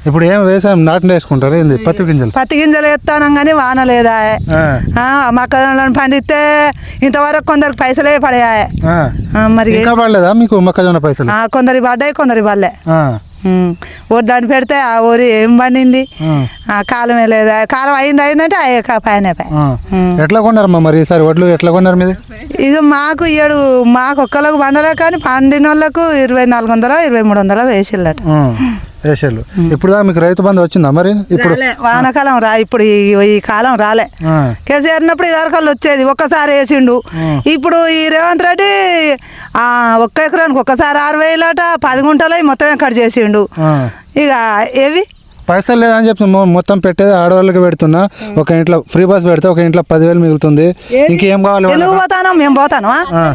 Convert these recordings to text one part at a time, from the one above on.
ఇప్పుడు ఏం వ్యవసాయం నాటిన వేసుకుంటారు ఏంది పత్తి గింజలు వేస్తానం కానీ వాన లేదా మొక్కజొన్నలను పండిస్తే ఇంతవరకు కొందరికి పైసలే పడాయి మరి ఇంకా పడలేదా మీకు మొక్కజొన్న పైసలు కొందరి పడ్డాయి కొందరి పడలే దాన్ని పెడితే ఆ ఊరి ఏం పండింది కాలమే లేదా కాలం అయిందంటే పైన ఎట్లా కొన్నారమ్మా మరి ఈసారి వడ్లు ఎట్లా కొన్నారు మీద ఇక మాకు ఒక్కళ్ళకు పండలే కానీ పండిన వాళ్ళకు 2400 2300 వేసిల్లట వేసారు ఇప్పుడు మీకు రైతు బంధు వచ్చిందా మరి ఇప్పుడు వానాకాలం ఇప్పుడు ఈ కాలం రాలే కేసీఆర్ ఉన్నప్పుడు ఇదివరకల్లా వచ్చేది ఒక్కసారి వేసిండు ఇప్పుడు ఈ రేవంత్ రెడ్డి ఒక్క ఎకరానికి ఒక్కసారి 6000 10 గుంటలు మొత్తం ఎక్కడ చేసిండు ఇక ఏవి పైసలు లేదని చెప్పి మొత్తం పెట్టేది ఆడవాళ్ళకి పెడుతున్నా ఒక ఇంట్లో ఫ్రీ బస్ పెడితే ఒక ఇంట్లో 10,000 మిగులుతుంది ఇంకేం కావాలి ఎందుకు పోతాను మేము పోతాను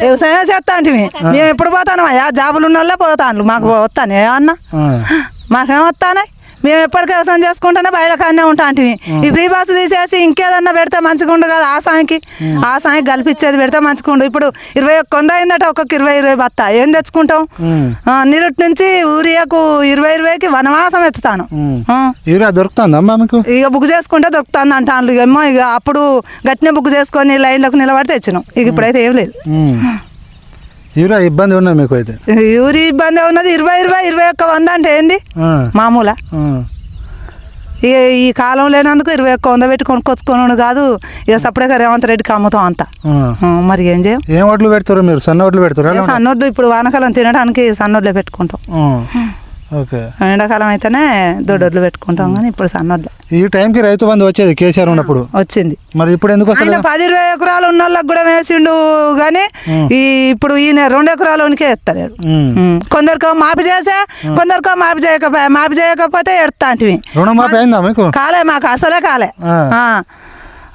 వ్యవసాయం చేస్తా అంటే మేము ఎప్పుడు పోతాను జాబులు ఉన్న వాళ్ళే పోతాను మాకు వస్తాను ఏమన్నా మాకేం వస్తానే మేము ఎప్పటికీ వ్యవసాయం చేసుకుంటేనే బయటకానే ఉంటా అంటే ఈ ఫ్రీ బస్ తీసేసి ఇంకేదన్నా పెడితే మంచిగా ఉండు కదా ఆ సాయంకి కల్పించేది పెడితే మంచిగా ఉండు ఇప్పుడు 21 అయిందట ఒక్కొక్క 20 బత్తా ఏం తెచ్చుకుంటాం నిరుటి నుంచి ఊరియాకు 20 వనవాసం ఎత్తుతాను దొరుకుతుందమ్మా మీకు ఇక బుక్ చేసుకుంటే దొరుకుతుంది అంటాను ఏమో ఇక అప్పుడు గట్టినే బుక్ చేసుకొని లైన్లకు నిలబడి తెచ్చినాం ఇక ఇప్పుడైతే ఏం లేదు యూరియా ఇబ్బంది ఉన్నది మీకు అయితే యూరియా ఇబ్బంది ఉన్నది 21 అంటే ఏంది మామూలా ఇక ఈ కాలం లేనందుకు 21 పెట్టి కొనుక్కొచ్చుకోను కాదు ఇక సపరేట్గా రేవంత్ రెడ్డికి అమ్ముతాం అంతా మరి ఏం చేయం ఏం వడ్లు పెడతారు మీరు సన్న వడ్లు పెడతారు సన్నొడ్లు ఇప్పుడు వానకాలం తినడానికి సన్నొడ్లే పెట్టుకుంటాం ఎండాకాలం అయితేనే దొడ్డొడ్లు పెట్టుకుంటాం కానీ ఇప్పుడు సన్నొడ్లే ఈ టైంకి రైతు బంధు వచ్చేది కేసీఆర్ ఉన్నప్పుడు వచ్చింది మరి ఇప్పుడు ఎందుకు 10-20 ఎకరాలు ఉన్న వాళ్ళకి కూడా వేసిండు కానీ ఇప్పుడు ఈయన 2 ఎకరాలకే ఎత్తాడు కొందరికో మాఫీ చేసే కొందరికో మాఫీ చేయకపోతే ఎడతా అంటే రుణమాఫీ అయిందా మీకు కాలే మాకు అసలే కాలే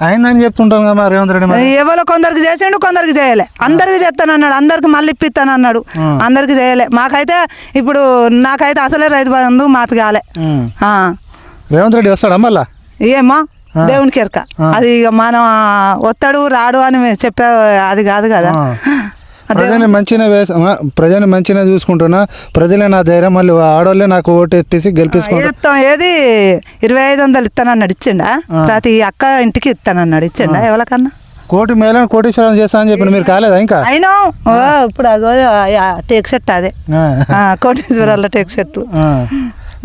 అయిందని చెప్తుంటాం కదా రేవంత్ రెడ్డి ఎవరో కొందరికి చేసిండు కొందరికి చేయలే అందరికి చేస్తానన్నాడు అందరికి మళ్ళీ ఇప్పిస్తానన్నాడు అందరికి చేయలే మాకైతే ఇప్పుడు నాకైతే అసలే రైతు బంధు మాఫీ కాలే రేవంత్ రెడ్డి వస్తాడా మళ్ళా ఏమో దేవునికి ఎరక అది ఇక మనం వస్తాడు రాడు అని చెప్పే అది కాదు కదా ప్రజల్ని మంచిగా చూసుకుంటున్నా ప్రజలే నా ధైర్యం మళ్ళీ ఆడవాళ్ళే నాకు ఓటు ఎప్పేసి గెలిపిస్తాం ఏది 2500 ఇస్తానన్నాడు ఇచ్చిండా ప్రతి అక్క ఇంటికి ఇస్తానన్నాడు ఇచ్చిండా ఎవరికన్నా కోటి మేళ కోటీశ్వరం చేస్తా అని చెప్పి మీరు కాలేదా ఇంకా అయినా ఇప్పుడు టేక్ షర్ట్ అదే కోటీశ్వరాల టేక్ షర్ట్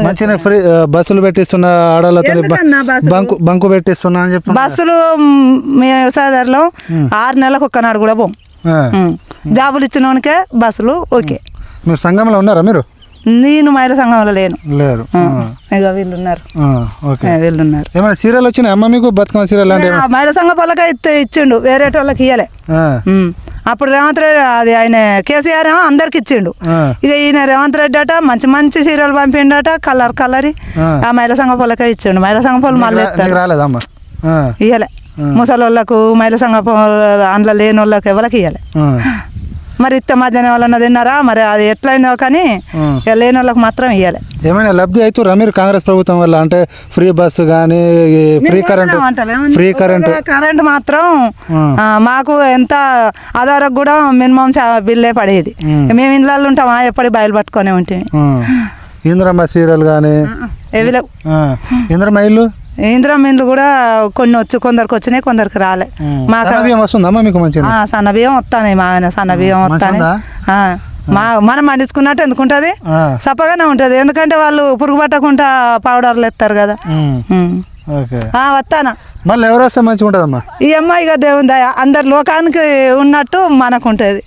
మంచిగా ఫ్రీ బస్సులు పెట్టిస్తున్నా ఆడవాళ్ళతో బంకు పెట్టిస్తున్నా అని చెప్పి బస్సులు మీ వ్యవసాయదారులు 6 నెలలకు ఒక్కనాడు కూడా పోం జాబులు ఇచ్చినోనికే బస్సులు ఓకే మీరు సంఘంలో ఉన్నారా మీరు నేను మహిళా సంఘంలో లేరు ఇక వీళ్ళున్నారు ఏమైనా సీరియల్ వచ్చినాయి అమ్మ మీకు బతుకమ్మ సీరియల్ అంటే మహిళా సంఘం పొలక ఇచ్చిండు వేరే వాళ్ళకి ఇయ్యలే అప్పుడు రేవంత్ రెడ్డి అది ఆయన కేసీఆర్ ఏమో అందరికి ఇచ్చిండు ఇక ఈయన రేవంత్ రెడ్డి అట మంచి సీరియల్ పంపిండట కలర్ ఆ మహిళా సంఘం పొలక ఇచ్చిండు మహిళా సంఘం పొలం మళ్ళీ రాలేదమ్మా ఇయ్యలే ముసలోళ్ళకు మహిళా సంఘం అందులో లేని వాళ్ళకి ఎవరికి ఇవ్వాలి మరి ఇత్త మధ్యాహ్నం వాళ్ళన్న తిన్నారా మరి అది ఎట్లయినా కానీ లేని వాళ్ళకి మాత్రం ఇవ్వాలి ఏమైనా లబ్ధి అవుతురా మీరు కాంగ్రెస్ ప్రభుత్వం వల్ల అంటే ఫ్రీ బస్సు కానీ ఫ్రీ కరెంట్ మాత్రం మాకు ఎంత ఆధారకు కూడా మినిమం బిల్లే పడేది మేము ఇళ్ళల్లో ఉంటామా ఎప్పటి బయలు పట్టుకొని ఉంటుంది ఇంద్రమ్మ సీరియల్ కానీ ఇంద్రమ్మ ఇల్లు ఇంద్రమ్మ కూడా కొన్ని కొందరికి వచ్చినాయి కొందరికి రాలే సన్న బియ్యం వస్తాయి మా ఆయన సన్న బియ్యం వస్తాయి మనం పండించుకున్నట్టు ఎందుకుంటది సప్పగానే ఉంటది ఎందుకంటే వాళ్ళు పురుగు పట్టకుండా పౌడర్లు ఎత్తారు కదా వస్తానా మళ్ళీ ఎవరు వస్తే మంచిగా ఉంటుందమ్మా ఈ అమ్మాయి ఇక దేవుని దయ అందరి లోకానికి ఉన్నట్టు మనకు ఉంటది